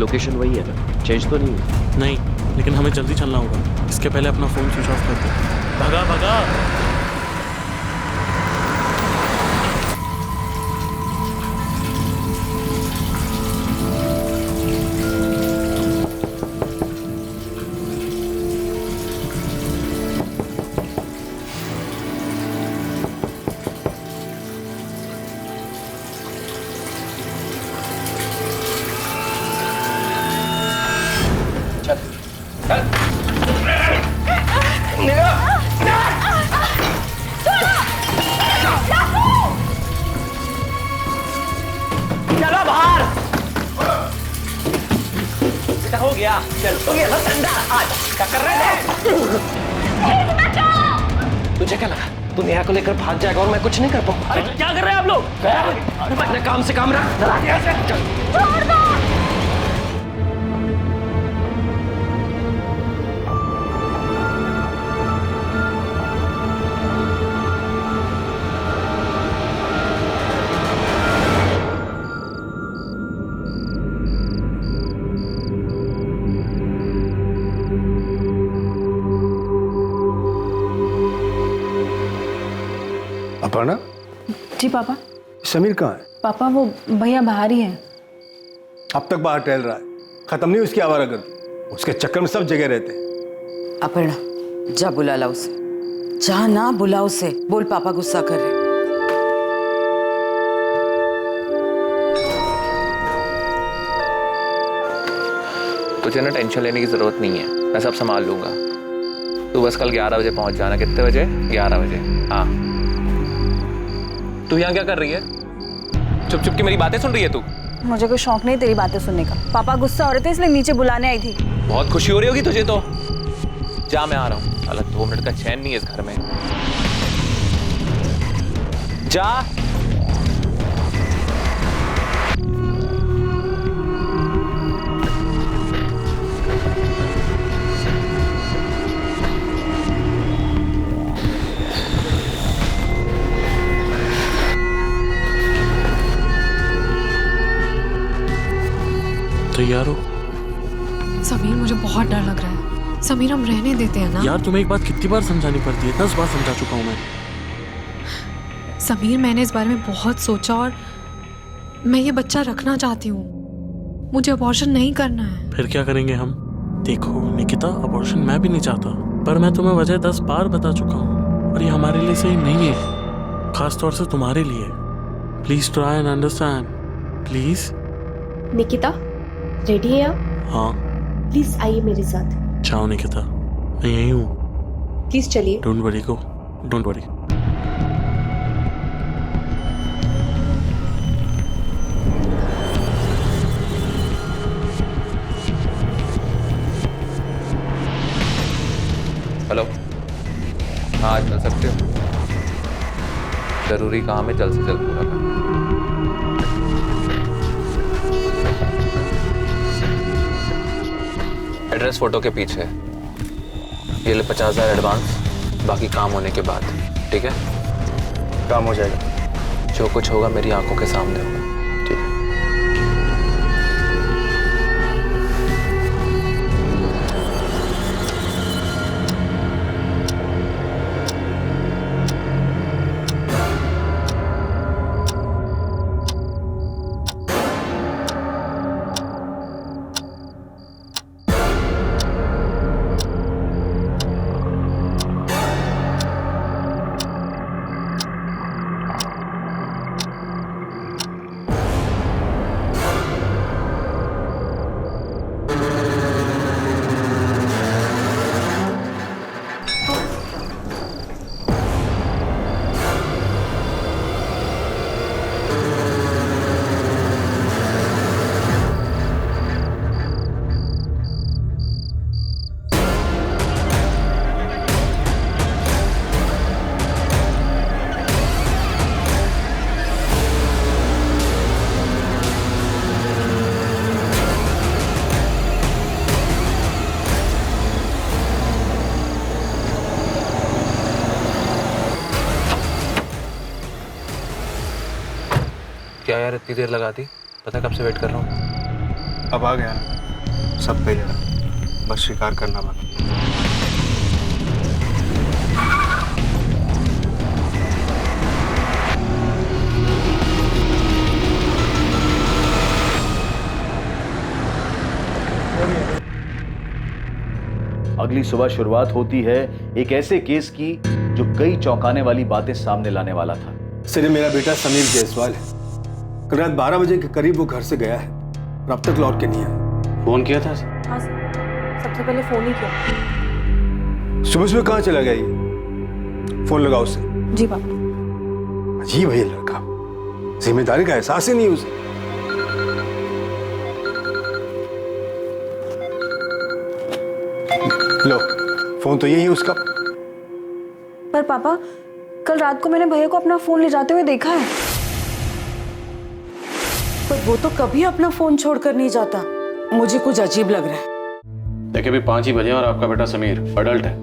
Location वही है ना, चेंज तो नहीं हुई? नहीं, लेकिन हमें जल्दी चलना होगा। इसके पहले अपना फ़ोन स्विच ऑफ कर दो। भगा भगा। चलो बाहर। हो गया, चल हो गया ना ठंडा। आज क्या कर रहे थे? तुझे क्या लगा तू नेहा को लेकर भाग जाएगा और मैं कुछ नहीं कर पाऊंगा? अरे क्या कर रहे हैं आप लोग? अपने काम से काम रख। छोड़ दो। अपर्णा। जी पापा। समीर कहाँ है? पापा वो भैया बाहर ही हैं। अब तक बाहर टहल रहा है, खत्म नहीं उसकी आवारागर्दी। उसके चक्कर में सब जगह रहते हैं। अपर्णा जा बुला ला उसे। जा ना बुला उसे। बोल पापा गुस्सा कर रहे। तुझे ना टेंशन लेने की जरूरत नहीं है, मैं सब संभाल लूंगा। तू बस कल 11 बजे पहुंच जाना। कितने बजे? 11 बजे। हाँ। तू यहाँ क्या कर रही है? चुप चुप की मेरी बातें सुन रही है तू? मुझे कोई शौक नहीं तेरी बातें सुनने का। पापा गुस्सा हो रहे थे इसलिए नीचे बुलाने आई थी। बहुत खुशी हो रही होगी तुझे तो। जा मैं आ रहा हूँ। अलग 2 मिनट का चैन नहीं है इस घर में। जा। तैयार हो? समीर मुझे बहुत डर लग रहा है। समीर हम रहने देते हैं ना? यार तुम्हें एक बात कितनी बार समझानी पड़ती है? 10 बार समझा चुका हूँ मैं। समीर मैंने इस बारे में बहुत सोचा और मैं ये बच्चा रखना चाहती हूँ। मुझे अबॉर्शन नहीं करना है। फिर क्या करेंगे हम? देखो निकिता, अबॉर्शन मैं भी नहीं चाहता, पर मैं तुम्हें वजह 10 बार बता चुका हूँ और ये हमारे लिए सही नहीं है, खास तौर से तुम्हारे लिए। Please try and understand please. Nikita ready है आप? हाँ। प्लीज आइए मेरे साथ। जाओ निकिता, मैं यही हूँ। प्लीज चलिए। Don't worry go, don't worry. Hello. हाँ चल सकते हो। जरूरी काम है, जल्द से जल्द पूरा कर। एड्रेस फोटो के पीछे। ये ले 50,000 एडवांस, बाकी काम होने के बाद। ठीक है? काम हो जाएगा। जो कुछ होगा मेरी आंखों के सामने होगा। ठीक है? क्या यार इतनी देर लगा दी? पता कब से वेट कर रहा हूँ। अब आ गया ना, सब पहले रहा, बस शिकार करना बाकी। अगली सुबह शुरुआत होती है एक ऐसे केस की जो कई चौंकाने वाली बातें सामने लाने वाला था। सर, ये मेरा बेटा समीर जायसवाल है। कल रात 12 बजे के करीब वो घर से गया है और अब तक लौट के नहीं आया। फोन किया था? हाँ सर, सबसे पहले फ़ोन ही किया। सुबह सुबह कहाँ चला गया ये? फोन लगाओ उसे। जी पापा। अजीब है ये लड़का, जिम्मेदारी का एहसास ही नहीं उसे। लो, फोन तो यही है उसका। पर पापा, कल रात को मैंने भैया को अपना फ़ोन ले जाते हुए देखा है। पर वो तो कभी अपना फोन छोड़कर नहीं जाता। मुझे कुछ अजीब लग रहा है। देखिए अभी 5 ही बजे और आपका बेटा समीर अडल्ट है।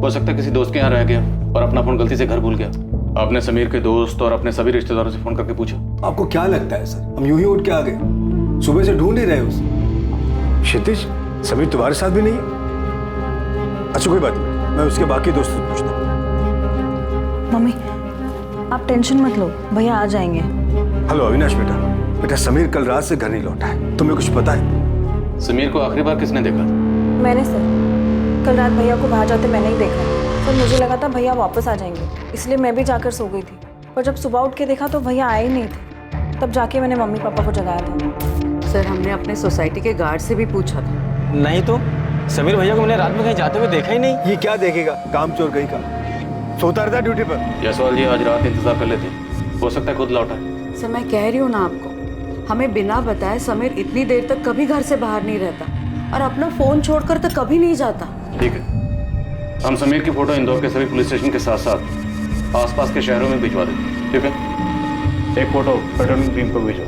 हो सकता है किसी दोस्त के यहाँ रह गया और अपना फोन गलती से घर भूल गया। आपने समीर के दोस्त और अपने सभी रिश्तेदारों से फोन करके पूछा? आपको क्या लगता है सर, हम यूं ही उठ के आ गए? सुबह से ढूंढ ही रहे उसे। क्षितिज, समीर तुम्हारे साथ भी नहीं है? अच्छा कोई बात नहीं, मैं उसके बाकी दोस्तों से पूछता हूँ। मम्मी, आप टेंशन मत लो, भैया आ जाएंगे। हेलो अविनाश बेटा, समीर कल रात से घर नहीं लौटा है, तुम्हें कुछ पता है? समीर को आखिरी बार किसने देखा? मैंने सर, कल रात भैया को बाहर जाते मैंने ही देखा। सर मुझे लगा था भैया वापस आ जाएंगे, इसलिए मैं भी जाकर सो गई थी। पर जब सुबह उठ के देखा तो भैया आए ही नहीं थे। तब जाके मैंने मम्मी पापा को जगाया था। सर, हमने अपने सोसाइटी के गार्ड से भी पूछा था। नहीं तो समीर भैया को मैंने रात में कहीं जाते हुए देखा ही नहीं। ये क्या देखेगा, काम चोर कहीं का। सोता रहता ड्यूटी पर। जायसवाल जी आज रात इंतजार कर लेते, हो सकता है खुद लौटा है। सर, मैं कह रही हूँ ना आपको, हमें बिना बताए समीर इतनी देर तक कभी घर से बाहर नहीं रहता और अपना फोन छोड़कर तो कभी नहीं जाता। ठीक है, हम समीर की फोटो इंदौर के सभी पुलिस स्टेशन के साथ साथ आसपास के शहरों में भिजवा देते। ठीक है, एक फोटो पेट्रोलिंग टीम को भेजो।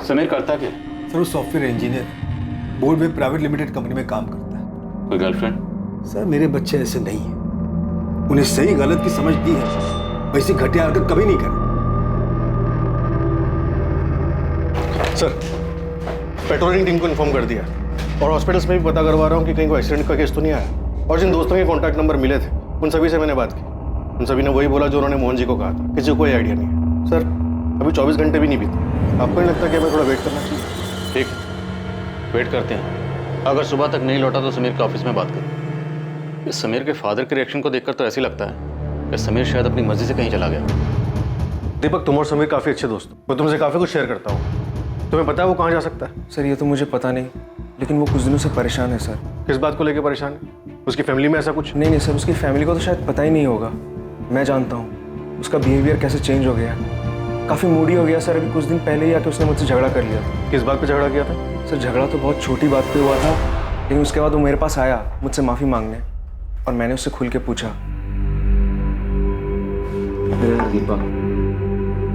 समीर करता क्या? सर वो सॉफ्टवेयर इंजीनियर है, बोर्ड में प्राइवेट लिमिटेड कंपनी में काम करता है। कोई गर्लफ्रेंड? सर मेरे बच्चे ऐसे नहीं हैं, उन्हें सही गलत की समझ दी है, वैसी घटिया हरकत कभी नहीं करें। सर, पेट्रोलिंग टीम को इन्फॉर्म कर दिया और हॉस्पिटल्स में भी पता करवा रहा हूँ कि कहीं कोई एक्सीडेंट का केस तो नहीं आया। और जिन दोस्तों के कॉन्टैक्ट नंबर मिले थे उन सभी से मैंने बात की, उन सभी ने वही बोला जो उन्होंने मोहन जी को कहा था। किसी को कोई आइडिया नहीं है। सर अभी 24 घंटे भी नहीं बीते, आपको नहीं लगता कि हमें थोड़ा वेट करना चाहिए? ठीक, वेट करते हैं। अगर सुबह तक नहीं लौटा तो समीर के ऑफिस में बात करें। इस समीर के फादर के रिएक्शन को देखकर तो ऐसे लगता है कि समीर शायद अपनी मर्जी से कहीं चला गया। दीपक, तुम और समीर काफ़ी अच्छे दोस्त हो, मैं तुमसे काफ़ी कुछ शेयर करता हूँ। तुम्हें पता है वो कहाँ जा सकता है? सर ये तो मुझे पता नहीं, लेकिन वो कुछ दिनों से परेशान है सर। किस बात को लेकर परेशान है? उसकी फैमिली में ऐसा कुछ? नहीं सर, उसकी फैमिली को तो शायद पता ही नहीं होगा। मैं जानता हूँ उसका बिहेवियर कैसे चेंज हो गया, काफ़ी मूडी हो गया सर। अभी कुछ दिन पहले ही आके उसने मुझसे झगड़ा कर लिया था। किस बात पे झगड़ा किया था? सर झगड़ा तो बहुत छोटी बात पे हुआ था, लेकिन उसके बाद वो मेरे पास आया मुझसे माफ़ी मांगने, और मैंने उससे खुल के पूछा। दीपक,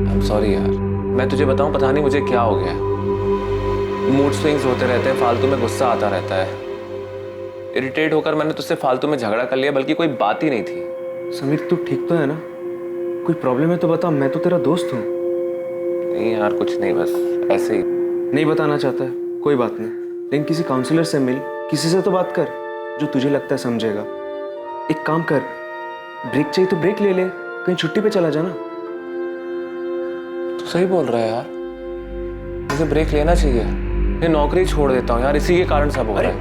आई एम सॉरी यार, मैं तुझे बताऊं पता नहीं मुझे क्या हो गया है। मूड स्विंग्स होते रहते हैं, फालतू में गुस्सा आता रहता है। इरिटेट होकर मैंने तुझसे फालतू में झगड़ा कर लिया, बल्कि कोई बात ही नहीं थी। समीर तू ठीक तो है ना? कोई प्रॉब्लम है तो बता, मैं तो तेरा दोस्त हूँ। नहीं यार कुछ नहीं, बस ऐसे ही। नहीं बताना चाहता है, कोई बात नहीं, लेकिन किसी काउंसलर से मिल, किसी से तो बात कर जो तुझे लगता है समझेगा। एक काम कर, ब्रेक चाहिए तो ब्रेक ले ले, कहीं छुट्टी पे चला जाना। तू सही बोल रहा है यार, मुझे ब्रेक लेना चाहिए। मैं नौकरी छोड़ देता हूँ यार, इसी के कारण सब हो रहा है।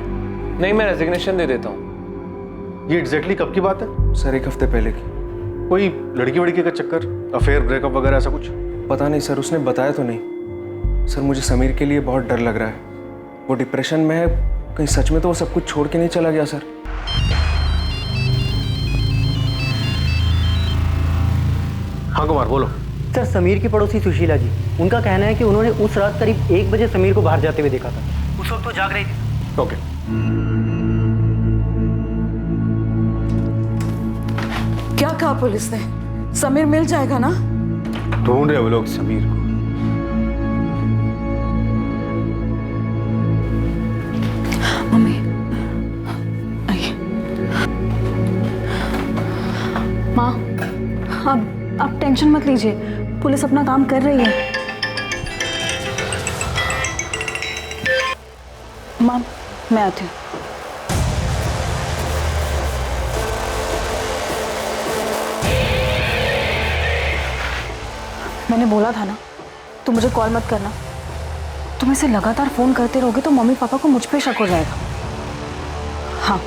नहीं, मैं रेजिग्नेशन दे देता हूँ। ये एग्जैक्टली कब की बात है? सर 1 हफ्ते पहले की। कोई लड़की वड़की का चक्कर, अफेयर, ब्रेकअप वगैरह ऐसा कुछ? पता नहीं सर, उसने बताया तो नहीं। सर मुझे समीर के लिए बहुत डर लग रहा है, वो डिप्रेशन में है, कहीं सच में तो वो सब कुछ छोड़ के नहीं चला गया सर। हाँ कुमार बोलो। सर समीर की पड़ोसी सुशीला जी, उनका कहना है कि उन्होंने उस रात करीब 1 बजे समीर को बाहर जाते हुए देखा था। उस वक्त तो जाग रही थी। ओके। क्या कहा पुलिस ने? समीर मिल जाएगा ना? ढूंढ रहे वो लोग समीर को। मम्मी आइए। माँ अब टेंशन मत लीजिए, पुलिस अपना काम कर रही है। मैम मैं आती हूँ। मैंने बोला था ना, तुम मुझे कॉल मत करना। तुम ऐसे लगातार फोन करते रहोगे तो मम्मी पापा को मुझ पे शक हो जाएगा। हाँ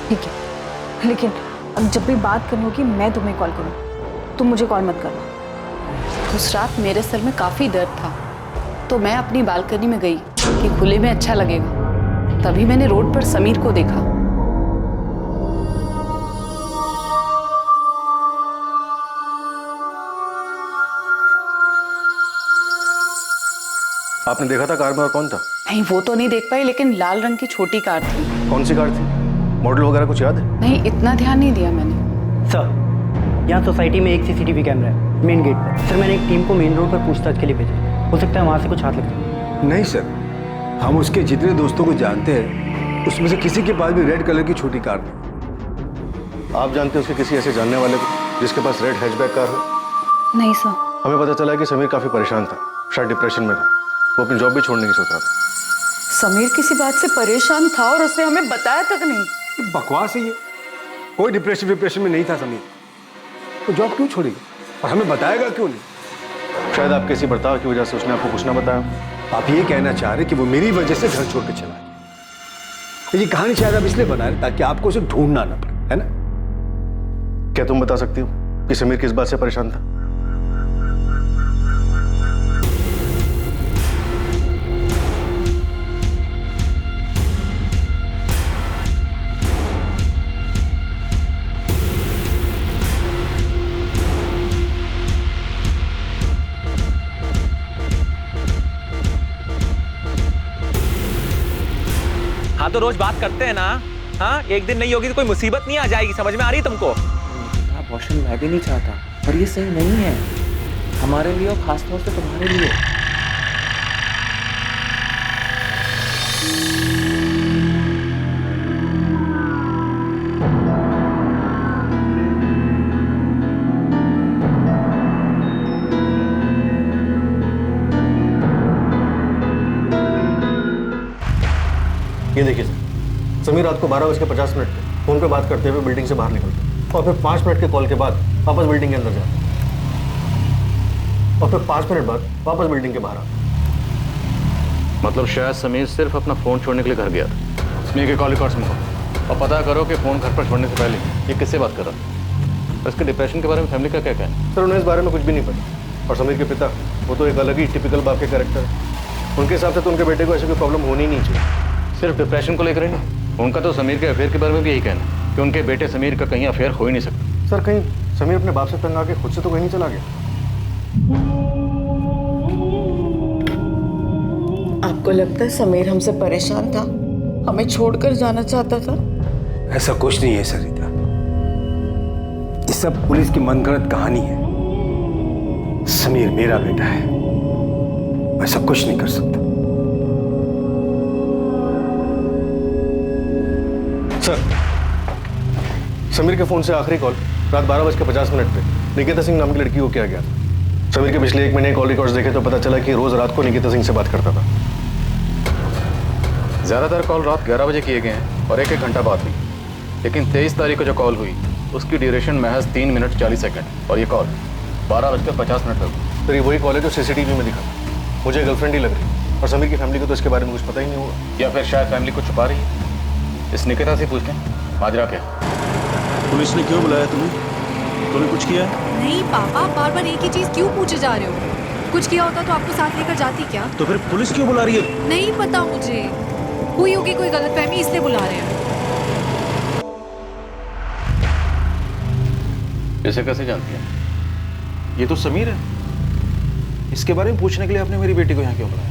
ठीक है, लेकिन अब जब भी बात करनी होगी मैं तुम्हें कॉल करूँ, तुम मुझे कॉल मत करना। उस रात मेरे सर में काफ़ी दर्द था, तो मैं अपनी बालकनी में गई कि खुले में अच्छा लगेगा। तभी मैंने रोड पर समीर को देखा। आपने देखा था कार में और कौन था? नहीं, वो तो नहीं देख पाई, लेकिन लाल रंग की छोटी कार थी। कौन सी कार थी? मॉडल वगैरह कुछ याद है? नहीं, इतना ध्यान नहीं दिया मैंने। सर यहाँ सोसाइटी में एक सीसीटीवी कैमरा है मेन गेट पर। सर मैंने एक टीम को मेन रोड पर पूछताछ के लिए भेजा, हो सकता है वहाँ से कुछ हाथ लगे। नहीं सर, हम उसके जितने दोस्तों को जानते हैं उसमें से किसी के पास भी रेड कलर की छोटी कार नहीं। आप जानते हैं उसके किसी ऐसे जानने वाले को जिसके पास रेड हैचबैक कार हो? नहीं सर। हमें पता चला कि समीर काफी परेशान था, शायद डिप्रेशन में था। वो अपनी जॉब भी छोड़ने की सोच रहा था। समीर किसी बात से परेशान था और उसने हमें बताया तक नहीं। बकवास है ये, कोई डिप्रेशन में नहीं था समीर। तो जॉब क्यों छोड़ी और हमें बताएगा क्यों नहीं? शायद आपके इसी बर्ताव की वजह से उसने आपको कुछ ना बताया। आप ये कहना चाह रहे कि वो मेरी वजह से घर छोड़ के चला गया। ये कहानी शायद आप इसलिए बना रहे ताकि आपको उसे ढूंढना ना पड़े, है ना? क्या तुम बता सकती हो कि समीर किस बात से परेशान था? हाँ तो रोज बात करते हैं ना। हाँ, एक दिन नहीं होगी तो कोई मुसीबत नहीं आ जाएगी, समझ में आ रही तुमको? अबॉर्शन मैं भी नहीं चाहता, पर ये सही नहीं है हमारे लिए और खासतौर से तुम्हारे लिए। ये देखिए सर, समीर रात को 12:50 पे फोन पे बात करते हुए बिल्डिंग से बाहर निकलते और फिर 5 मिनट के कॉल के बाद वापस बिल्डिंग के अंदर जाते और फिर 5 मिनट बाद वापस बिल्डिंग के बाहर आते। मतलब शायद समीर सिर्फ अपना फोन छोड़ने के लिए घर गया था। समीर के कॉल रिकॉर्ड्स मंगाओ और पता करो कि फोन घर पर छोड़ने से पहले ये किससे बात कर रहा है। इसके डिप्रेशन के बारे में फैमिली का क्या कहना है? सर उन्हें इस बारे में कुछ भी नहीं पता। और समीर के पिता, वो तो एक अलग ही टिपिकल बाप के कैरेक्टर है। उनके हिसाब से तो उनके बेटे को ऐसी कोई प्रॉब्लम होनी ही नहीं चाहिए। सिर्फ डिप्रेशन को लेकर ही नहीं, उनका तो समीर के अफेयर के बारे में भी यही कहना है कि उनके बेटे समीर का कहीं अफेयर हो ही नहीं सकता। सर कहीं समीर अपने बाप से तंग आके खुद से तो कहीं नहीं चला गया? आपको लगता है समीर हमसे परेशान था, हमें छोड़कर जाना चाहता था? ऐसा कुछ नहीं है सरिता, ये सब पुलिस की मनगढ़ंत कहानी है। समीर मेरा बेटा है, मैं सब कुछ नहीं कर सकता। सर, समीर के फोन से आखिरी कॉल रात 12:50 पे निकिता सिंह नाम की लड़की को किया गया था। समीर के पिछले 1 महीने कॉल रिकॉर्ड्स देखे तो पता चला कि रोज रात को निकिता सिंह से बात करता था। ज़्यादातर कॉल रात 11 बजे किए गए हैं और 1-1 घंटा बाद हुई, लेकिन 23 तारीख को जो कॉल हुई उसकी ड्यूरेशन महज 3 मिनट 40 सेकंड और ये कॉल 12:50 पर हुई। सर ये वही कॉल है जो सीसीटीवी में दिखा। मुझे गर्लफ्रेंड ही लग रही और समीर की फैमिली को तो इसके बारे में कुछ पता ही नहीं होगा। या फिर शायद फैमिली कुछ छुपा रही है। इस निकिता से पूछते हैं माजरा क्या। पुलिस ने क्यों बुलाया तुम्हें? तूने कुछ किया? नहीं पापा, बार बार एक ही चीज क्यों पूछे जा रहे हो? कुछ किया होता तो आपको साथ लेकर जाती क्या? तो फिर पुलिस क्यों बुला रही है? नहीं पता मुझे, हुई होगी कोई गलतफहमी इसलिए बुला रहे हैं। इसे कैसे जानती है? ये तो समीर है, इसके बारे में पूछने के लिए आपने मेरी बेटी को यहाँ क्यों बुलाया?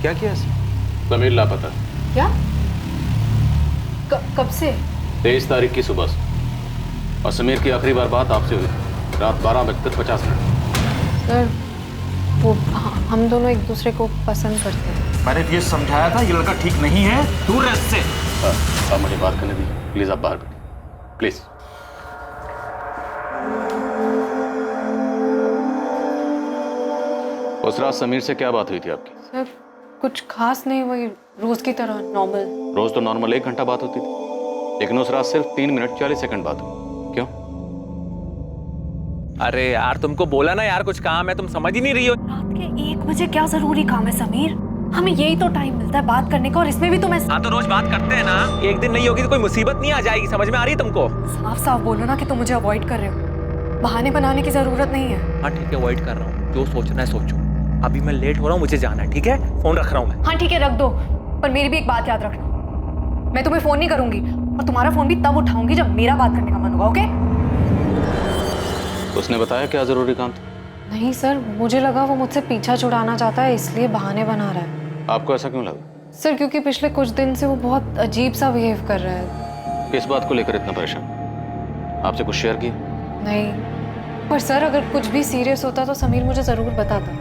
क्या किया इसने? समीर लापता। क्या? कब से? 23 तारीख की सुबह से। और समीर की आखिरी बार बात आपसे हुई रात 12:50। सर वो हम दोनों एक दूसरे को पसंद करते हैं। मैंने ये समझाया था ये लड़का ठीक नहीं है, दूर रह इससे। आप मुझे बात करने दीजिए प्लीज। आप बाहर बैठिए प्लीज। उस रात समीर से क्या बात हुई थी आपकी? सर कुछ खास नहीं, वही रोज की तरह नॉर्मल। रोज तो नॉर्मल 1 घंटा बात होती थी, लेकिन उस रात सिर्फ 3 मिनट 40 सेकंड बात हुई। क्यों? अरे यार तुमको बोला ना यार कुछ काम है, तुम समझ ही नहीं रही हो। रात के 1 बजे क्या जरूरी काम है समीर? हमें यही तो टाइम मिलता है बात करने का, और इसमें भी तुम हाँ तो रोज बात करते हैं ना, एक दिन नहीं होगी तो कोई मुसीबत नहीं आ जाएगी। समझ में आ रही है तुमको? साफ साफ बोलो ना कि तुम मुझे अवॉइड कर रहे हो। बहाने बनाने की जरूरत नहीं है। हाँ ठीक है, अवॉइड कर रहा हूँ, जो सोचना है सोचो। अभी मैं लेट हो रहा हूँ, मुझे जाना है, ठीक है? फोन रख रहा हूँ मैं। हाँ ठीक है रख दो, पर मेरी भी एक बात याद रखना, मैं तुम्हें फोन नहीं करूंगी और तुम्हारा फोन भी तब उठाऊंगी जब मेरा बात करने का मन होगा। ओके? उसने बताया क्या जरूरी काम था? नहीं सर, मुझे लगा वो मुझसे पीछा छुड़ाना चाहता है, इसलिए बहाने बना रहा है। आपको ऐसा क्यों लगा? सर क्योंकि पिछले कुछ दिन से वो बहुत अजीब सा बिहेव कर रहा है। किस बात को लेकर इतना परेशान? आपसे कुछ शेयर किया? नहीं, पर सर अगर कुछ भी सीरियस होता तो समीर मुझे जरूर बताता।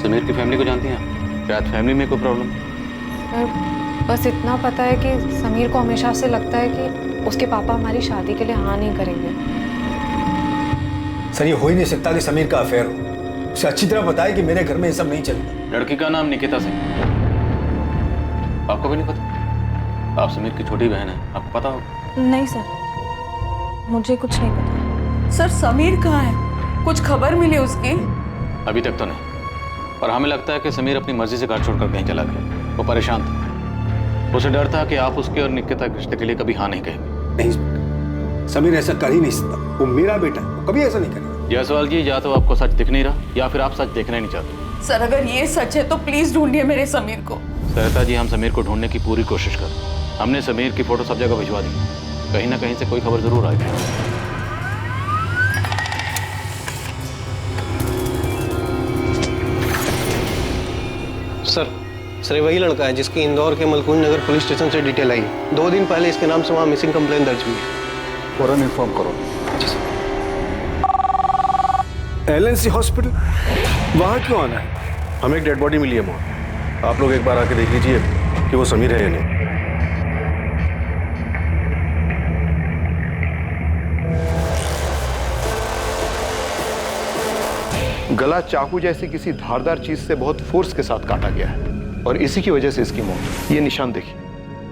समीर की फैमिली को जानती हैं आप? शायद फैमिली में कोई प्रॉब्लम? सर बस इतना पता है कि समीर को हमेशा से लगता है कि उसके पापा हमारी शादी के लिए हाँ नहीं करेंगे। सर ये हो ही नहीं सकता कि समीर का अफेयर हो। उसे अच्छी तरह पता है कि मेरे घर में ये सब नहीं चलता। लड़की का नाम निकिता सिंह। आपको भी नहीं पता? आप समीर की छोटी बहन है, आपको पता होगा। नहीं सर, मुझे कुछ नहीं पता। सर समीर कहाँ है? कुछ खबर मिली उसकी? अभी तक तो नहीं, पर हमें लगता है कि समीर अपनी मर्जी से घर छोड़कर कहीं चला गया। वो परेशान था, उसे डर था कि आप उसके और निकिता के रिश्ते के लिए कभी हाँ नहीं कहेंगे। नहीं, समीर ऐसा कर ही नहीं सकता। वो मेरा बेटा है, वो कभी ऐसा नहीं करेगा। जायसवाल जी, या तो आपको सच दिख नहीं रहा या फिर आप सच देखना ही नहीं चाहते। सर अगर ये सच है तो प्लीज ढूंढिए मेरे समीर को। सरिता जी, हम समीर को ढूंढने की पूरी कोशिश कर। हमने समीर की फोटो सब जगह भिजवा दी, कहीं ना कहीं से कोई खबर जरूर आएगी। सर वही लड़का है जिसकी इंदौर के मलकुंज नगर पुलिस स्टेशन से डिटेल आई। 2 दिन पहले इसके नाम से वहाँ मिसिंग कंप्लेन दर्ज हुई है। फौरन इन्फॉर्म करो। LNC हॉस्पिटल, वहाँ क्यों आना है? हमें एक डेड बॉडी मिली है वहाँ। आप लोग एक बार आके देख लीजिए कि वो समीर है या नहीं। गला चाकू जैसी किसी धारदार चीज से बहुत फोर्स के साथ काटा गया है और इसी की वजह से इसकी मौत। ये निशान देखिए,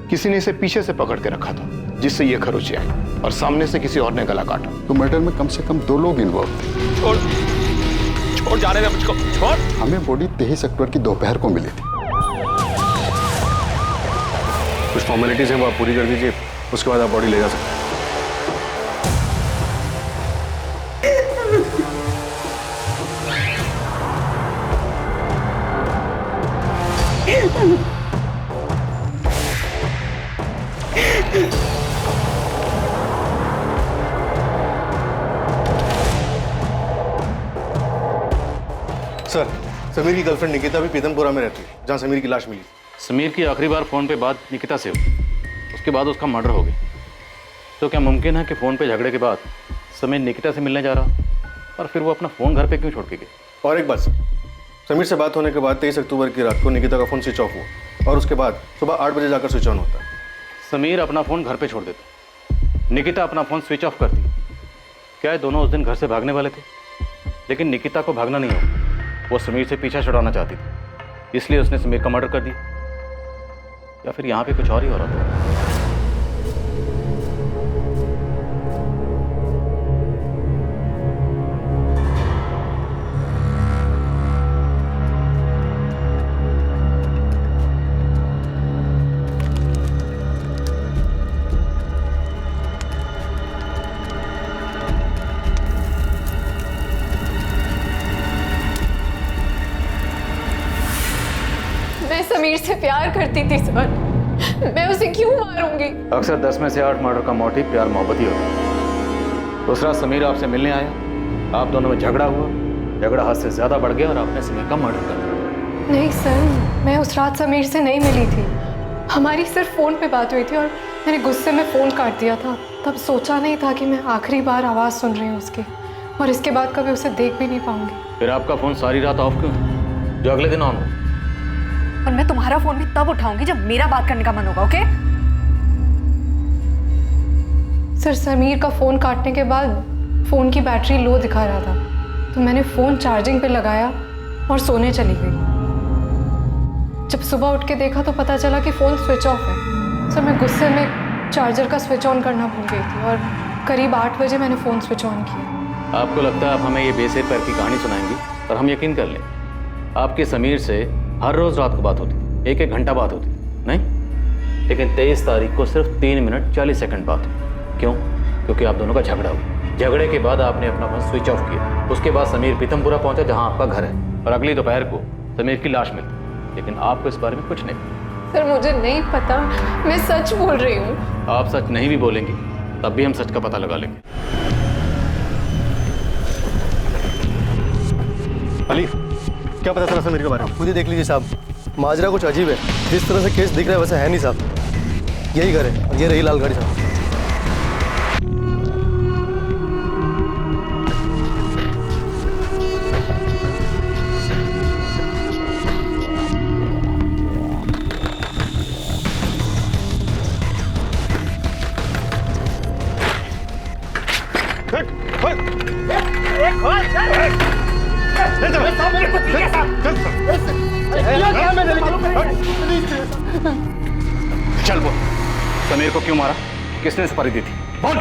किसी ने इसे पीछे से पकड़ के रखा था जिससे ये खरोंच आई और सामने से किसी और ने गला काटा। तो मर्डर में कम से कम 2 लोग इन्वॉल्व थे। छोड़ जाने दे मुझको, छोड़। हमें बॉडी 23 अक्टूबर की दोपहर को मिली थी। कुछ फॉर्मेलिटीज हैं वो आप पूरी कर दीजिए, उसके बाद आप बॉडी ले जा सकते हैं। सर, समीर की गर्लफ्रेंड निकिता भी पीतनपुरा में रहती है, जहाँ समीर की लाश मिली। समीर की आखिरी बार फोन पे बात निकिता से हुई, उसके बाद उसका मर्डर हो गया। तो क्या मुमकिन है कि फोन पे झगड़े के बाद समीर निकिता से मिलने जा रहा और फिर वो अपना फोन घर पे क्यों छोड़ के गए? और एक बात सर, समीर से बात होने के बाद 23 अक्टूबर की रात को निकिता का फोन स्विच ऑफ हुआ और उसके बाद सुबह 8 बजे जाकर स्विच ऑन होता है। समीर अपना फोन घर पे छोड़ देता, निकिता अपना फोन स्विच ऑफ करती। क्या ये दोनों उस दिन घर से भागने वाले थे? लेकिन निकिता को भागना नहीं होगा, वो समीर से पीछा छुड़ाना चाहती थी, इसलिए उसने समीर का मर्डर कर दिया। या फिर यहाँ पे कुछ और ही हो रहा था। मैं समीर से प्यार करती थी सर, मैं उसे क्यों मारूंगी? अक्सर 10 में से 8 मर्डर का मोटिव प्यार मोहब्बत ही होता है। उस रात समीर आपसे मिलने आया, आप दोनों में झगड़ा हुआ, झगड़ा हद से ज्यादा बढ़ गया और आपने समीर का मर्डर कर दिया। नहीं सर, मैं उस रात समीर से नहीं मिली थी, हमारी सिर्फ फ़ोन पे बात हुई थी और मैंने गुस्से में फ़ोन काट दिया था। तब सोचा नहीं था कि मैं आखिरी बार आवाज़ सुन रही हूँ उसकी, और इसके बाद कभी उसे देख भी नहीं पाऊंगी। फिर आपका फ़ोन सारी रात ऑफ क्यों, जो अगले दिन ऑन हो? और मैं तुम्हारा फोन भी तब उठाऊंगी जब मेरा बात करने का मन होगा। ओके सर, समीर का फोन काटने के बाद फोन की बैटरी लो दिखा रहा था, तो मैंने फोन चार्जिंग पे लगाया और सोने चली गई। जब सुबह उठ के देखा तो पता चला कि फ़ोन स्विच ऑफ है। सर मैं गुस्से में चार्जर का स्विच ऑन करना भूल गई थी और करीब 8 बजे मैंने फ़ोन स्विच ऑन किया। आपको लगता है आप हमें ये बेसिर पैर की कहानी सुनाएंगी और हम यकीन कर लें? आपके समीर से हर रोज़ रात को बात होती, एक घंटा बात होती, नहीं? लेकिन 23 तारीख को सिर्फ 3 मिनट 40 सेकंड बात हुई। क्यों? क्योंकि आप दोनों का झगड़ा हुआ। झगड़े के बाद आपने अपना फोन स्विच ऑफ किया। उसके बाद समीर पीतमपुरा पहुंचा जहां आपका घर है, और अगली दोपहर को समीर की लाश मिलती, लेकिन आपको इस बारे में कुछ नहीं। सर मुझे नहीं पता, मैं सच बोल रही हूँ। आप सच नहीं भी बोलेंगी तब भी हम सच का पता लगा लेंगे। अली, क्या पता चला समीर के बारे में? खुद ही देख लीजिए साहब, माजरा कुछ अजीब है। जिस तरह से केस दिख रहा है वैसे है नहीं साहब। यही घर है, ये रही लाल गाड़ी साहब। चल बोल, समीर को क्यों मारा? किसने सुपारी दी थी? बोल।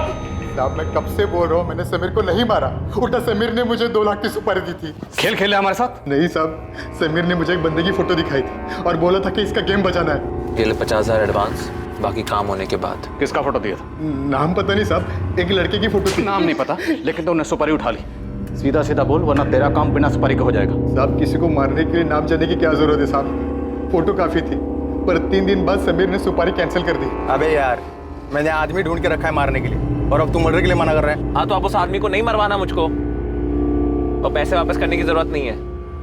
साहब मैं कब से बोल रहा हूँ, मैंने समीर को नहीं मारा। उल्टा समीर ने मुझे 2 लाख की सुपारी दी थी। खेल खेले हमारे साथ? नहीं साहब, समीर ने मुझे एक बंदे की फोटो दिखाई थी और बोला था कि इसका गेम बचाना है। ये ले 50,000 एडवांस, बाकी काम होने के बाद। किसका फोटो दिया था? नाम पता नहीं साहब, एक लड़के की फोटो थी। नाम नहीं पता, लेकिन तो उन्हें सुपारी उठा ली। सीधा सीधा बोल, वरना तेरा काम बिना सुपारी का हो जाएगा। साहब किसी को मारने के लिए नाम जानने की क्या जरूरत है साहब? फोटो काफी थी, पर 3 दिन बाद समीर ने सुपारी कैंसिल कर दी। अबे यार, मैंने आदमी ढूंढ के रखा है मारने के लिए, और अब तुम मर्डर के लिए मना कर रहे हैं। हाँ तो अब उस आदमी को नहीं मरवाना मुझको, और पैसे वापस करने की जरूरत नहीं है।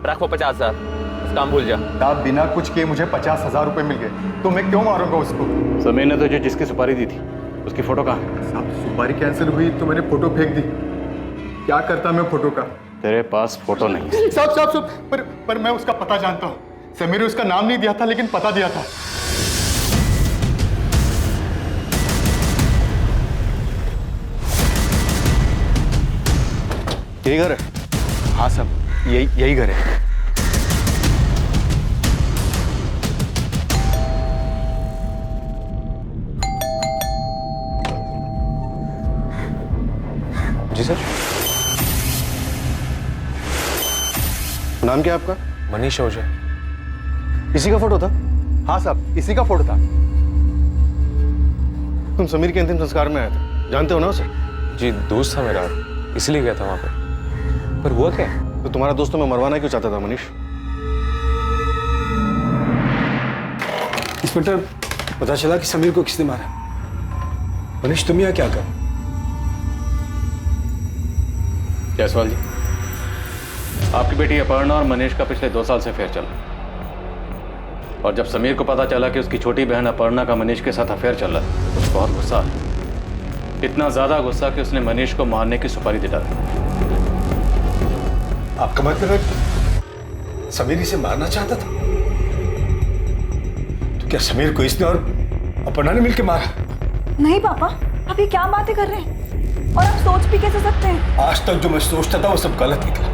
रख वो 50,000, उस काम भूल जा। साहब बिना कुछ किए मुझे 50,000 रुपए मिल गए, तो मैं क्यों मारूंगा उसको? समीर ने तुझे जिसकी सुपारी दी थी उसकी फोटो कहाँ है? साहब सुपारी कैंसिल हुई तो मैंने फोटो फेंक दी। क्या करता मैं फोटो का? तेरे पास फोटो नहीं है। साहब पर मैं उसका पता जानता हूँ। समीर ने उसका नाम नहीं दिया था, लेकिन पता दिया था। यही घर है? हाँ साहब, यही घर है। जी सर। नाम क्या है आपका? मनीष ओझा। इसी का फोटो था? हाँ साहब, इसी का फोटो था। तुम समीर के अंतिम संस्कार में आए थे, जानते हो ना उसे? जी दोस्त था मेरा, इसलिए गया था वहां पे। पर हुआ क्या? तो तुम्हारा दोस्त तुम्हें मरवाना क्यों चाहता था मनीष? इंस्पेक्टर, पता चला कि समीर को किसने मारा। मनीष तुम यहाँ क्या कर? जायसवाल जी, आपकी बेटी अपर्णा और मनीष का पिछले 2 साल से अफेयर चल रहा है, और जब समीर को पता चला कि उसकी छोटी बहन अपर्णा का मनीष के साथ अफेयर चल रहा है तो उसे बहुत गुस्सा आया। इतना ज्यादा गुस्सा कि उसने मनीष को मारने की सुपारी दे डाली। आपका मतलब है समीर इसे मारना चाहता था? तो क्या समीर को इसने और अपर्णा ने मिलकर मारा? नहीं पापा, आप ये क्या बातें कर रहे हैं? और आप सोच भी कैसे सकते हैं? आज तक जो मैं सोचता था वो सब गलत निकला।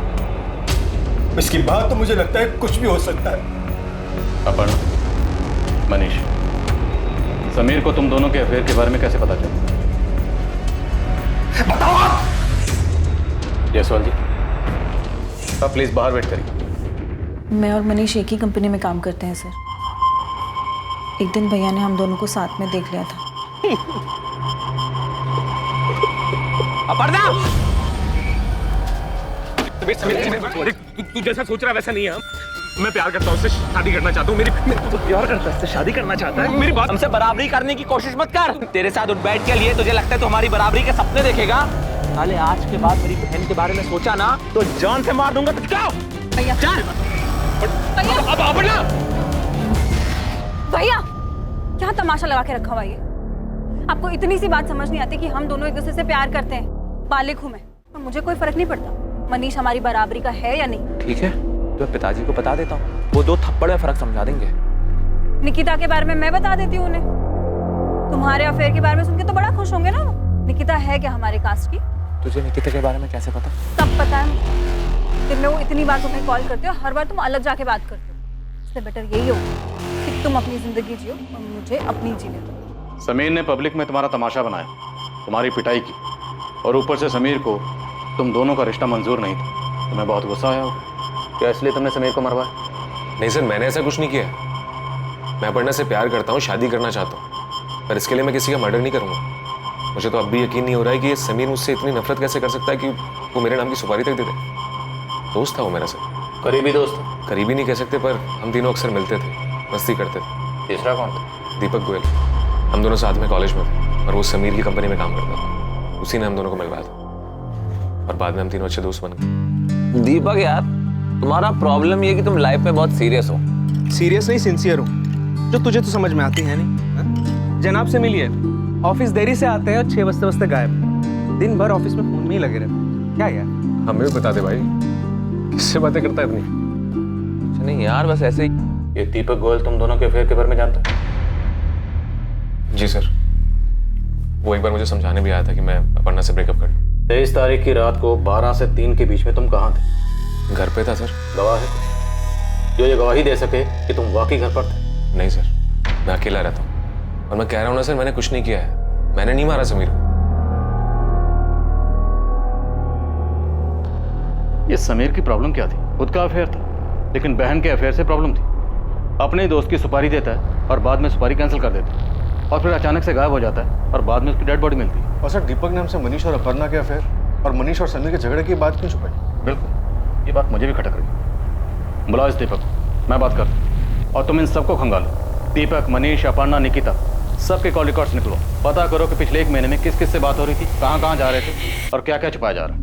इसकी बात तो मुझे लगता है कुछ भी हो सकता है। अपर्णा, मनीष, समीर को तुम दोनों के अफेयर के बारे में कैसे पता चला? बताओ आप। जायसवाल जी, आप प्लीज बाहर वेट करिए। मैं और मनीष एक ही कंपनी में काम करते हैं सर। एक दिन भैया ने हम दोनों को साथ में देख लिया था। अपर्णा! तू जैसा सोच रहा है वैसा नहीं है। मैं प्यार करता हूँ उससे, शादी करना चाहता हूँ। मेरी तू प्यार करता है उससे, शादी करना चाहता है? मेरी बात हमसे बराबरी करने की कोशिश मत कर। तेरे साथ उठ बैठ के लिए तुझे लगता है तू हमारी बराबरी के सपने देखेगा? साले आज के बाद मेरी बहन के बारे में सोचा ना तो जान से मार दूंगा। तो क्या? भैया, चल। अब अपर्णा! भैया, क्या तमाशा लगा के रखा हुआ ये? आपको इतनी सी बात समझ नहीं आती कि हम दोनों एक दूसरे से प्यार करते हैं? बालिग हूं मैं, और मुझे कोई फर्क नहीं पड़ता मनीष हमारी बराबरी का है या नहीं। ठीक है, तो पिताजी को बता देता हूँ, वो 2 थप्पड़ में फर्क समझा देंगे। निकिता के बारे में मैं बता देती हूँ उन्हें। तुम्हारे अफेयर के बारे में सुन के तो बड़ा खुश होंगे ना वो। निकिता है क्या हमारे कास्ट की? तुझे निकिता के बारे में कैसे पता? सब पता है। दिन में वो इतनी बार तुम्हें कॉल करते हो, हर बार तुम अलग जाके बात करते हो। इससे बेटर यही होगा कि तुम अपनी जिंदगी जियो और मुझे अपनी जीने दो। समीर ने पब्लिक में तुम्हारा तमाशा बनाया, तुम्हारी पिटाई की, और ऊपर से समीर को तुम दोनों का रिश्ता मंजूर नहीं था। तुम्हें बहुत गुस्सा आया होगा। क्या इसलिए तुमने समीर को मरवाया? नहीं सर, मैंने ऐसा कुछ नहीं किया है। मैं अपर्णा से प्यार करता हूँ, शादी करना चाहता हूँ, पर इसके लिए मैं किसी का मर्डर नहीं करूँगा। मुझे तो अब भी यकीन नहीं हो रहा है कि ये समीर मुझसे इतनी नफरत कैसे कर सकता है कि वो मेरे नाम की सुपारी तक दे दे। दोस्त था वो मेरा सर। करीबी दोस्त? करीबी नहीं कह सकते, पर हम तीनों अक्सर मिलते थे, मस्ती करते थे। तीसरा कौन था? दीपक गोयल। हम दोनों साथ में कॉलेज में थे और वो समीर की कंपनी में काम करता था। उसी ने हम दोनों को मिलवाया था और बाद में हम तीनों अच्छे दोस्त बन गए। दीपक यार, तुम्हारा प्रॉब्लम ये कि तुम लाइफ में बहुत सीरियस हो। सीरियस नहीं, सिंसियर हूँ, जो तुझे तो समझ में आती है नहीं। हा? जनाब से मिलिए, ऑफिस देरी से आते हैं और 6 बजते गायब। दिन भर ऑफिस में फोन में ही लगे रहते। क्या यार? हमें भी बता दे भाई, किससे बातें करता है इतनी? नहीं यार, बस ऐसे ही। ये दीपक गोयल तुम दोनों के अफेयर के बारे में जानता है? जी सर, वो एक बार मुझे समझाने भी आया था कि मैं अपर्णा से ब्रेकअप कर लूं। 23 तारीख की रात को 12 से 3 के बीच में तुम कहाँ थे? घर पे था सर। गवाह है जो ये गवाही दे सके कि तुम वाकई घर पर थे? नहीं सर, मैं अकेला रहता हूँ और मैं कह रहा हूँ ना सर, मैंने कुछ नहीं किया है। मैंने नहीं मारा समीर को। ये समीर की प्रॉब्लम क्या थी? खुद का अफेयर था, लेकिन बहन के अफेयर से प्रॉब्लम थी। अपने दोस्त की सुपारी देता है और बाद में सुपारी कैंसिल कर देता है, और फिर अचानक से गायब हो जाता है और बाद में उसकी डेड बॉडी मिलती है। और सर, दीपक ने हमसे मनीष और अपर्णा के अफेयर और मनीष और समीर के झगड़े की बात क्यों छुपाई? बिल्कुल, ये बात मुझे भी खटक रही। बुलाओ इस दीपक, मैं बात करता हूँ, और तुम इन सबको खंगालो। दीपक, मनीष, अपर्णा, निकिता, सबके कॉल रिकॉर्ड्स निकलो। पता करो कि पिछले 1 महीने में किस किस से बात हो रही थी, कहाँ कहाँ जा रहे थे और क्या क्या छुपाया जा रहा है।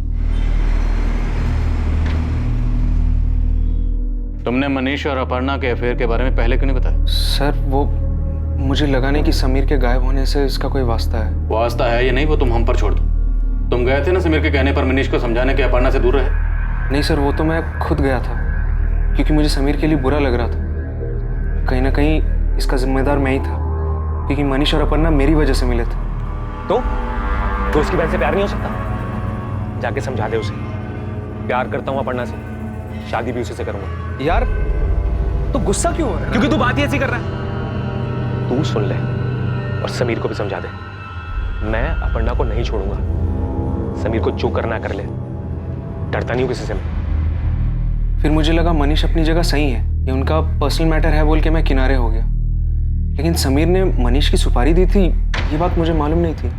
तुमने मनीष और अपर्णा के अफेयर के बारे में पहले क्यों नहीं बताया? सर वो मुझे लगा नहीं कि समीर के गायब होने से इसका कोई वास्ता है। वास्ता है या नहीं वो तुम हम पर छोड़ दो। तुम गए थे ना समीर के कहने पर मनीष को समझाने के अपर्णा से दूर रहे? नहीं सर, वो तो मैं खुद गया था, क्योंकि मुझे समीर के लिए बुरा लग रहा था। कहीं ना कहीं इसका जिम्मेदार मैं ही था, क्योंकि मनीष और अपर्णा मेरी वजह से मिले थे। तो उसकी बहन से प्यार नहीं हो सकता? जाके समझा दे उसे। प्यार करता हूँ अपर्णा से, शादी भी उसी से करूंगा। यार तो गुस्सा क्यों हो रहा है? क्योंकि तू बात ही ऐसी कर रहा है। तू सुन ले और समीर को भी समझा दे, मैं अपर्णा को नहीं छोड़ूंगा। समीर को जो करना कर ले, डरता नहीं हूं किसी से मैं। फिर मुझे लगा मनीष अपनी जगह सही है, ये उनका पर्सनल मैटर है बोल के मैं किनारे हो गया। लेकिन समीर ने मनीष की सुपारी दी थी, ये बात मुझे मालूम नहीं थी।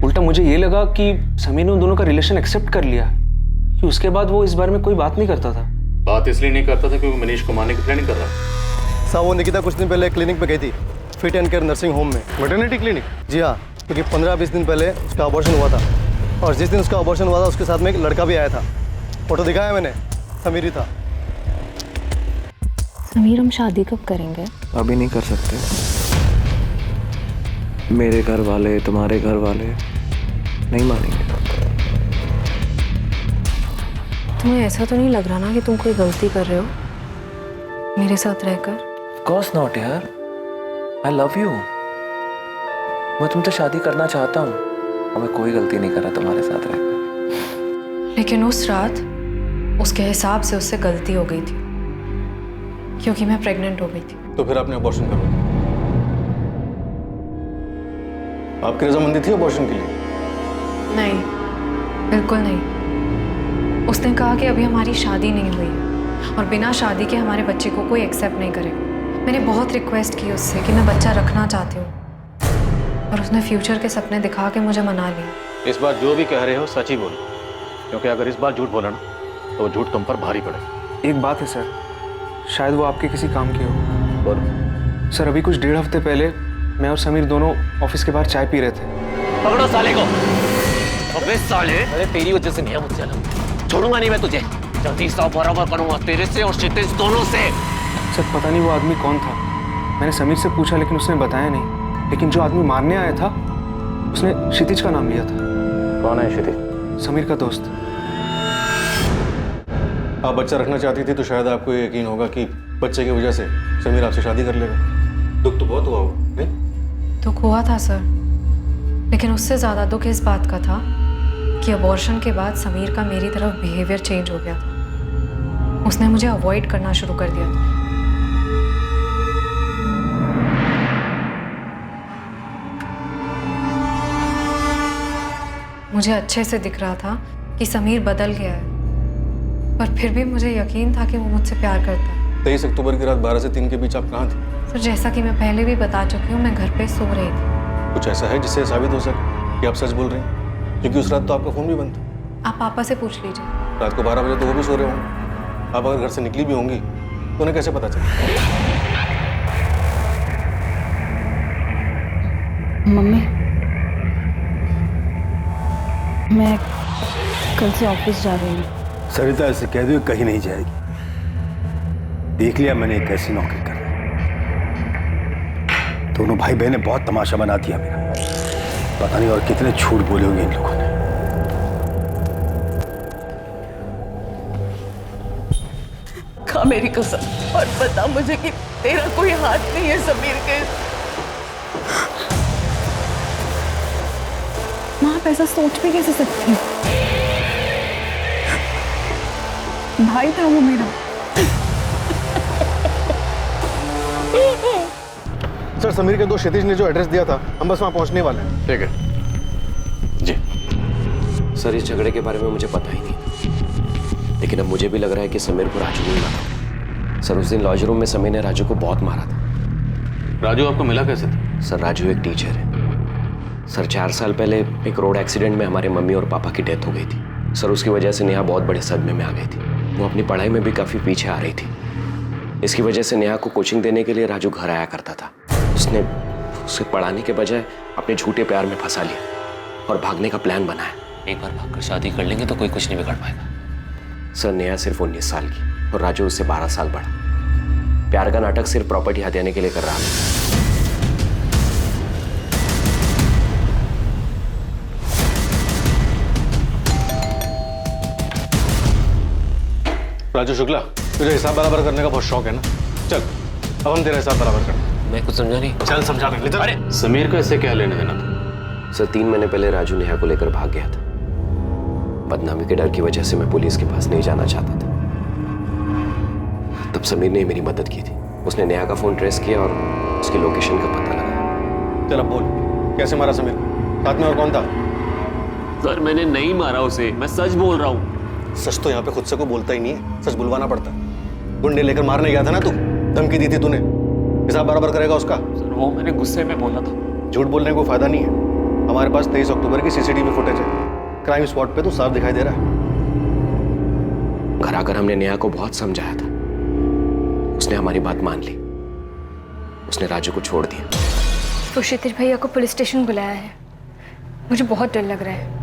उल्टा मुझे ये लगा कि समीर ने उन दोनों का रिलेशन एक्सेप्ट कर लिया, कि उसके बाद वो इस बारे में कोई बात नहीं करता था। बात इसलिए नहीं करता था क्योंकि मनीष को मारने की प्लानिंग कर रहा था। साहब, वो निकिता कुछ दिन पहले क्लिनिक पे गई थी, fit and care nursing home में। Maternity clinic? जी हाँ, क्योंकि 15-20 दिन पहले उसका अबॉर्शन हुआ था, और जिस दिन उसका अबॉर्शन हुआ था उसके साथ में एक लड़का भी आया था। फोटो दिखाया मैंने, समीर ही था। समीर, हम शादी कब करेंगे? अभी नहीं कर सकते। मेरे घर वाले, तुम्हारे घर वाले नहीं मानेंगे। तुम्हें ऐसा तो नहीं लग रहा ना कि तुम कोई गलती कर रहे हो मेरे साथ रहकर? Of course not यार, I love you। मैं तुमसे शादी करना चाहता हूँ और मैं कोई गलती नहीं कर रहा तुम्हारे साथ रहकर। लेकिन उस रात उसके हिसाब से उससे गलती हो गई थी, क्योंकि मैं प्रेग्नेंट हो गई थी। तो फिर आपने अबॉर्शन कर लिया? आपकी रजामंदी थी अबॉर्शन के लिए? नहीं, बिल्कुल नहीं। उसने कहा कि अभी हमारी शादी नहीं हुई है और बिना शादी के हमारे बच्चे को कोई एक्सेप्ट नहीं करेगा। मैंने बहुत रिक्वेस्ट की उससे कि मैं बच्चा रखना चाहती हूँ, और उसने फ्यूचर के सपने दिखा के मुझे मना लिया। इस बार जो भी कह रहे हो सच ही बोलो, क्योंकि अगर इस बार झूठ बोला ना तो वो झूठ तुम पर भारी पड़ेगा। एक बात है सर, शायद वो आपके किसी काम की हो। बोलो। सर, अभी कुछ 1.5 हफ्ते पहले मैं और समीर दोनों ऑफिस के बाहर चाय पी रहे थे। पकड़ो साले को। अबे साले, अरे तेरी वजह से नहीं मुझे छोड़ूंगा नहीं मैं तुझे। जल्दी से बराबर करूंगा तेरे से और क्षितिज दोनों से। सर, पता नहीं वो आदमी कौन था। मैंने समीर से पूछा लेकिन उसने बताया नहीं। लेकिन जो आदमी मारने आया था उसने क्षितिज का नाम लिया था। कौन है क्षितिज? समीर का दोस्त। आप बच्चा रखना चाहती थी तो शायद आपको ये यकीन होगा कि बच्चे की वजह से समीर आपसे शादी कर लेगा। दुख तो बहुत हुआ होगा, नहीं? दुख हुआ था सर, लेकिन उससे ज़्यादा दुख इस बात का था कि अबॉर्शन के बाद समीर का मेरी तरफ बिहेवियर चेंज हो गया था। उसने मुझे अवॉइड करना शुरू कर दिया था। मुझे अच्छे से दिख रहा था कि समीर बदल गया है, पर फिर भी मुझे यकीन था कि वो मुझसे प्यार करता है। 23 अक्टूबर की रात 12 से 3 के बीच आप कहाँ थे? सर, जैसा कि मैं पहले भी बता चुकी हूँ, मैं घर पे सो रही थी। कुछ ऐसा है जिससे साबित हो सके कि आप सच बोल रहे हैं? क्योंकि उस रात तो आपका फ़ोन भी बंद था। आप पापा से पूछ लीजिए। रात को 12 बजे तो वो भी सो रहे होंगे। आप अगर घर से निकली भी होंगी तो उन्हें कैसे पता चला? मम्मी, मैं कल से ऑफिस जा रही हूँ। सरिता से कह दो कहीं नहीं जाएगी। देख लिया मैंने कैसी नौकरी कर रही। दोनों भाई बहनें बहुत तमाशा बना दिया मेरा। पता नहीं और कितने झूठ बोले होंगे इन लोगों ने। खा मेरी कसम और बता मुझे कि तेरा कोई हाथ नहीं है समीर के। माँ, आप ऐसा सोच भी कैसे सकती हैं? भाई था वो मेरा। सर, समीर के दोस्त क्षितिज ने जो एड्रेस दिया था, हम बस वहाँ पहुँचने वाले हैं। ठीक है जी। सर, इस झगड़े के बारे में मुझे पता ही नहीं, लेकिन अब मुझे भी लग रहा है कि समीर को राजू ने मारा। सर, उस दिन लॉज रूम में समीर ने राजू को बहुत मारा था। राजू आपको मिला कैसे था? सर, राजू एक टीचर है। सर, 4 साल पहले एक रोड एक्सीडेंट में हमारे मम्मी और पापा की डेथ हो गई थी। सर, उसकी वजह से नेहा बहुत बड़े सदमे में आ गई थी। वो अपनी पढ़ाई में भी काफ़ी पीछे आ रही थी। इसकी वजह से नेहा को कोचिंग देने के लिए राजू घर आया करता था। उसने उसे पढ़ाने के बजाय अपने झूठे प्यार में फंसा लिया और भागने का प्लान बनाया। एक बार भागकर शादी कर लेंगे तो कोई कुछ नहीं बिगाड़ पाएगा। सर, नेहा सिर्फ 19 साल की और राजू उससे 12 साल बड़ा। प्यार का नाटक सिर्फ प्रॉपर्टी हथियाने के लिए कर रहा था। राजू शुक्ला, तुझे हिसाब बराबर करने का बहुत शौक है ना? चल, अब हम तेरा हिसाब बराबर करते हैं। मैं कुछ समझा नहीं। चल समझा नहीं। अरे समीर का इससे क्या लेने देना था? सर, 3 महीने पहले राजू नेहा को लेकर भाग गया था। बदनामी के डर की वजह से मैं पुलिस के पास नहीं जाना चाहता था। तब समीर ने मेरी मदद की थी। उसने नेहा का फोन ट्रेस किया और उसकी लोकेशन का पता लगाया। चल अब बोल, कैसे मारा समीर? साथ में और कौन था? सर, मैंने नहीं मारा उसे, मैं सच बोल रहा हूँ। सच तो यहाँ पे खुद से कोई बोलता ही नहीं है, सच बुलवाना पड़ता है। गुंडे लेकर मारने गया था ना तू, धमकी दी थी तूने। हिसाब बराबर करेगा उसका? सर, वो मैंने गुस्से में बोला था। झूठ बोलने को फायदा नहीं है। हमारे पास 23 अक्टूबर की सीसीटीवी फुटेज है। क्राइम स्पॉट पे तो साफ दिखाई दे रहा है। घर आकर हमने नेहा को बहुत समझाया था। उसने हमारी बात मान ली। उसने राजू को छोड़ दिया। तो क्षितिज भैया को पुलिस स्टेशन बुलाया है। मुझे बहुत डर लग रहा है।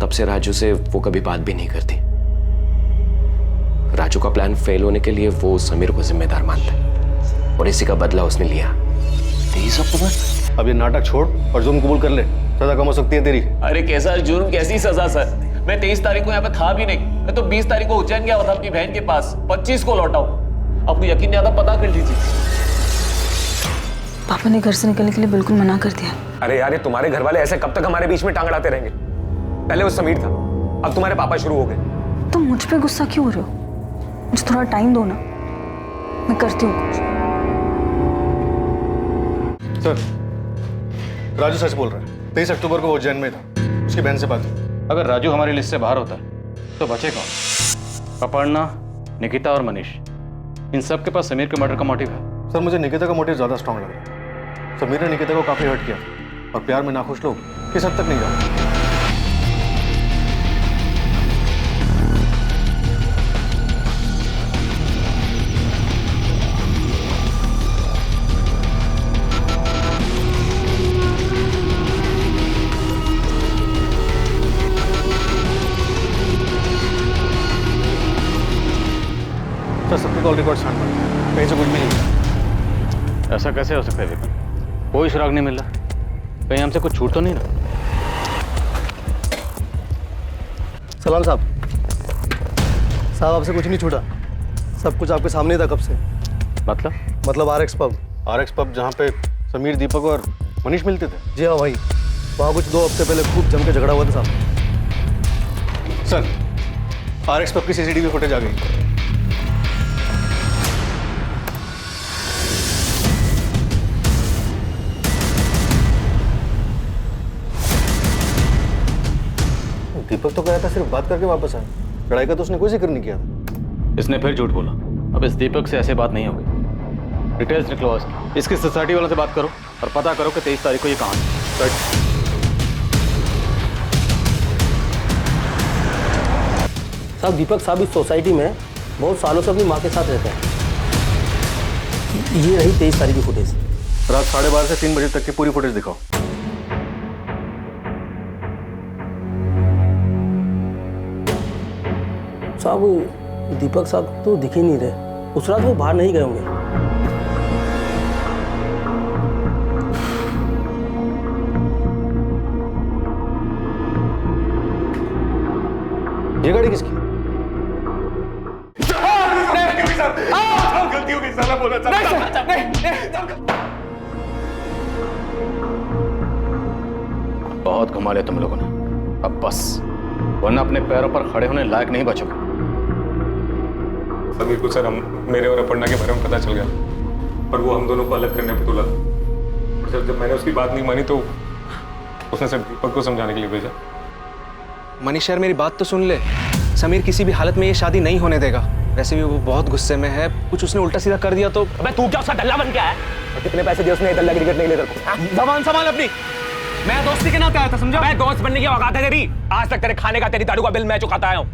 तब से राजू से वो कभी बात भी नहीं करती। राजू का प्लान फेल होने के लिए वो समीर को जिम्मेदार मानता है और इसी का बदला उसने लिया। 23 अक्टूबर? अब ये नाटक छोड़ और जुर्म कबूल कर ले, सजा कम हो सकती है तेरी। अरे कैसा जुर्म, कैसी सजा सर? मैं 23 तारीख को यहाँ पे था भी नहीं। मैं तो 20 तारीख को उज्जैन गया था अपनी बहन के पास। 25 को लौटा हूँ। आपको यकीन नहीं आता, पता कर लीजिए। पापा ने घर से निकलने के लिए बिल्कुल मना कर दिया। अरे यार, ये तुम्हारे घर वाले ऐसे कब तक हमारे बीच में टांग अड़ाते रहेंगे? पहले वो समीर था, अब तुम्हारे पापा शुरू हो गए। तुम मुझ पे गुस्सा क्यों हो रहे हो? मुझे थोड़ा टाइम दो ना, मैं करती हूँ कुछ। सर, राजू सच बोल रहा है। 23 अक्टूबर को वो उज्जैन में था, उसकी बहन से बात हुई। अगर राजू हमारी लिस्ट से बाहर होता है तो बचे कौन? अपर्णा, निकिता और मनीष, इन सब के पास समीर के मर्डर का मोटिव है। सर, मुझे निकिता का मोटिव ज्यादा स्ट्रांग लग रहा है। समीर ने निकिता को काफी हर्ट किया और प्यार में नाखुश लोग किस हद तक नहीं जाते। सर, सबके कॉल रिकॉर्ड छांट पड़े, कहीं से कुछ भी नहीं। ऐसा कैसे हो सकता है विपिन? कोई सुराग नहीं मिल रहा। कहीं हमसे कुछ छूट तो नहीं ना? सलाम साहब। साहब, आपसे कुछ नहीं छूटा। सब कुछ आपके सामने था कब से। मतलब RX पब। RX पब जहाँ पे समीर, दीपक और मनीष मिलते थे। जी हाँ भाई, वहाँ कुछ 2 हफ्ते पहले खूब जम के झगड़ा हुआ था साहब। सर, RX पब की सीसीटीवी फुटेज आ गई। दीपक तो कहा था सिर्फ बात करके वापस आए, लड़ाई का तो उसने कोई जिक्र नहीं किया था। इसने फिर झूठ बोला। अब इस दीपक से ऐसे बात नहीं होगी। डिटेल्स निकलवाओ इसकी सोसाइटी वालों से बात करो और पता करो कि 23 तारीख को ये कहाँ है। साहब दीपक साहब इस सोसाइटी में बहुत सालों से अपनी माँ के साथ रहते हैं। ये रही 23 तारीख की फुटेज। रात 12:30 से 3 बजे तक की पूरी फुटेज दिखाओ। साहब दीपक साहब तो दिख ही नहीं रहे। उस रात वो बाहर नहीं गए होंगे। ये गाड़ी किसकी? गलती हो गई साला, बोला बहुत घुमा लिया तुम लोगों ने, अब बस, वरना अपने पैरों पर खड़े होने लायक नहीं बचोगे। समीर को सर मेरे और अपर्णा के बारे में पता चल गया और वो हम दोनों को अलग करने पे तुला। और जब मैंने उसकी बात नहीं मानी तो उसने सर दीपक को समझाने के लिए भेजा। मनीष यार मेरी बात तो सुन ले, समीर किसी भी हालत में ये शादी नहीं होने देगा। वैसे भी वो बहुत गुस्से में है, कुछ उसने उल्टा सीधा कर दिया तो। अबे तू क्या उसका दल्ला बन गया है? और कितने पैसे दिए उसने दल्ला क्रिकेट नहीं ले रखा? जबान संभाल अपनी। मैं दोस्ती के नाते आया था, समझा? मैं दोस्त बनने की औकात है तेरी? आज तक तेरे खाने का, तेरी दारू का बिल मैं चुकाता आया हूँ।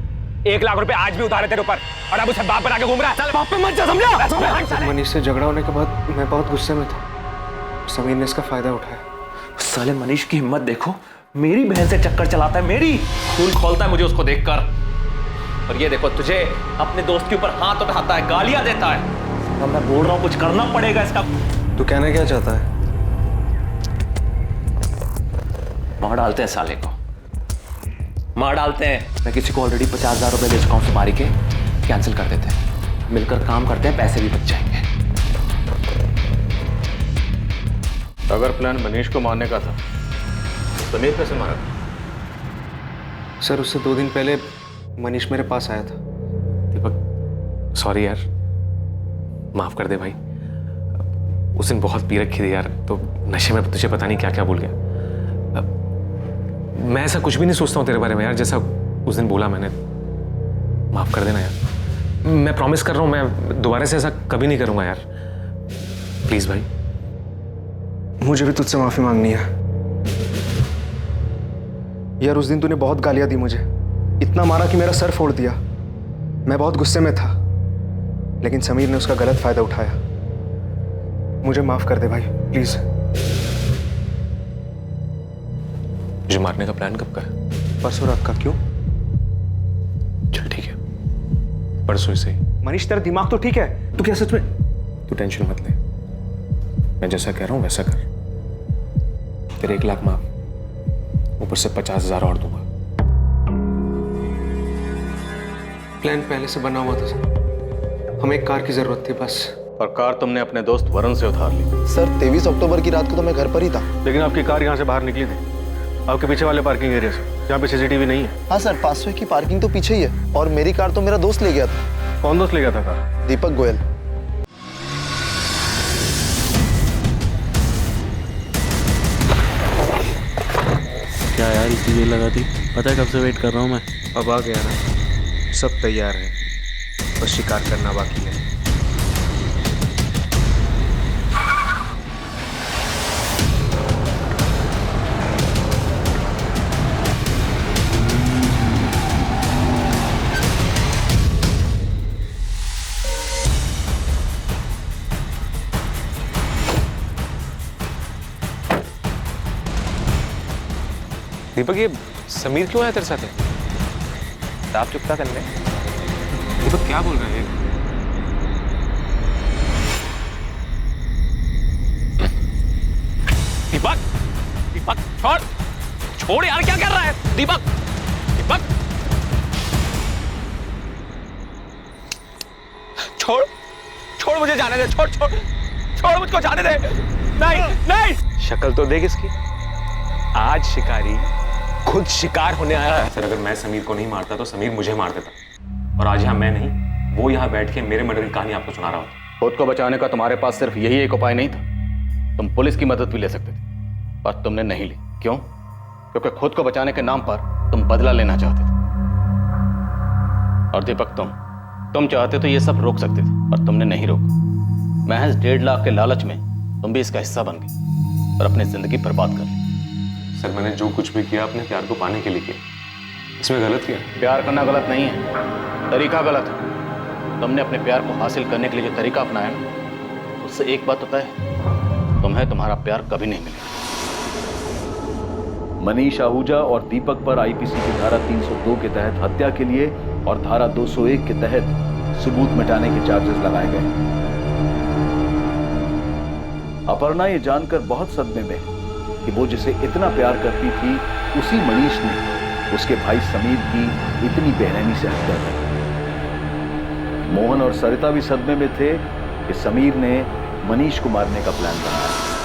1 लाख रुपए आज भी उतारे तेरे ऊपर और अब उसे बाप बना के घूम रहा है। चल बाप पे मत जा, समझा? मनीष से झगड़ा होने के बाद मैं बहुत गुस्से में था। समीर ने इसका फायदा उठाया। साले मनीष की हिम्मत देखो, मेरी बहन से चक्कर चलाता है, मेरी खून खोलता है मुझे उसको देखकर। और ये देखो तुझे अपने दोस्त के ऊपर हाथ उठाता है, गालियां देता है। अब मैं बोल रहा हूं कुछ करना पड़ेगा इसका। तू कहना क्या चाहता है? मार डालते हैं साले को, मार डालते हैं। मैं किसी को ऑलरेडी 50,000 रुपए दे चुका हूं सुपारी के, कैंसिल कर देते हैं, मिलकर काम करते हैं, पैसे भी बच जाएंगे। अगर प्लान मनीष को मारने का था, समीर कैसे मारा? सर उससे 2 दिन पहले मनीष मेरे पास आया था। दीपक सॉरी यार, माफ कर दे भाई। उस दिन बहुत पी रखी थी यार, तो नशे में तुझे पता नहीं क्या क्या भूल गया। मैं ऐसा कुछ भी नहीं सोचता हूँ तेरे बारे में यार, जैसा उस दिन बोला मैंने। माफ कर देना यार, मैं प्रॉमिस कर रहा हूँ मैं दोबारा से ऐसा कभी नहीं करूँगा यार, प्लीज भाई। मुझे भी तुझसे माफी मांगनी है यार। उस दिन तूने बहुत गालियां दी मुझे, इतना मारा कि मेरा सर फोड़ दिया। मैं बहुत गुस्से में था, लेकिन समीर ने उसका गलत फायदा उठाया। मुझे माफ कर दे भाई, प्लीज। मुझे मारने का प्लान कब का है? परसों रात का। क्यों? चल ठीक है, परसों से ही। मनीष तेरा दिमाग तो ठीक है? तू क्या सच में? तू टेंशन मत ले, मैं जैसा कह रहा हूं वैसा कर। तेरे 1 लाख माफ, ऊपर से 50,000 और दूंगा। प्लान पहले से बना हुआ था सर, हमें एक कार की जरूरत थी बस। और कार तुमने अपने दोस्त वरुण से उधार ली। सर 23 अक्टूबर की रात को तो मैं घर पर ही था। लेकिन आपकी कार यहाँ से बाहर निकली थी, आपके पीछे वाले पार्किंग एरिया से, जहाँ पे सीसीटीवी नहीं है। हाँ सर, 500 की पार्किंग तो पीछे ही है, और मेरी कार तो मेरा दोस्त ले गया था। कौन दोस्त ले गया था कार? दीपक गोयल। क्या यार इतनी देर लगा दी? पता है कब से वेट कर रहा हूँ मैं। अब आ गया ना, सब तैयार है, बस शिकार करना बाकी है। दीपक ये समीर क्यों आया तेरे साथ? आप चुपता करने। दीपक क्या बोल रहे हैं? दीपक, दीपक छोड़, छोड़ यार, क्या कर रहा है? दीपक, दीपक छोड़, छोड़ मुझे जाने दे, छोड़ छोड़ छोड़ मुझको जाने दे। नहीं नहीं, शक्ल तो देख इसकी। आज शिकारी खुद शिकार होने आया है। सर अगर मैं समीर को नहीं मारता तो समीर मुझे मार देता, और आज यहाँ मैं नहीं, वो यहाँ बैठ के मेरे मर्डर की कहानी आपको सुना रहा होता। खुद को बचाने का तुम्हारे पास सिर्फ यही एक उपाय नहीं था, तुम पुलिस की मदद भी ले सकते थे, पर तुमने नहीं ली। क्यों? क्योंकि खुद को बचाने के नाम पर तुम बदला लेना चाहते थे। और दीपक तुम चाहते तो ये सब रोक सकते थे, पर तुमने नहीं रोका। महज 1.5 लाख के लालच में तुम भी इसका हिस्सा बन गए और अपनी जिंदगी बर्बाद कर ली। सर मैंने जो कुछ भी किया अपने प्यार को पाने के लिए किया, इसमें गलत किया? प्यार करना गलत नहीं है, तरीका गलत है। तुमने अपने प्यार को हासिल करने के लिए जो तरीका अपनाया ना, उससे एक बात होता है, तुम्हें तुम्हारा प्यार कभी नहीं मिलेगा। मनीष आहूजा और दीपक पर आईपीसी की धारा 302 के तहत हत्या के लिए और धारा 201 के तहत सबूत मिटाने के चार्जेस लगाए गए। अपर्णा ये जानकर बहुत सदमे में है कि वो जिसे इतना प्यार करती थी, उसी मनीष ने उसके भाई समीर की इतनी बेरहमी से हत्या कर दी। मोहन और सरिता भी सदमे में थे कि समीर ने मनीष को मारने का प्लान बनाया।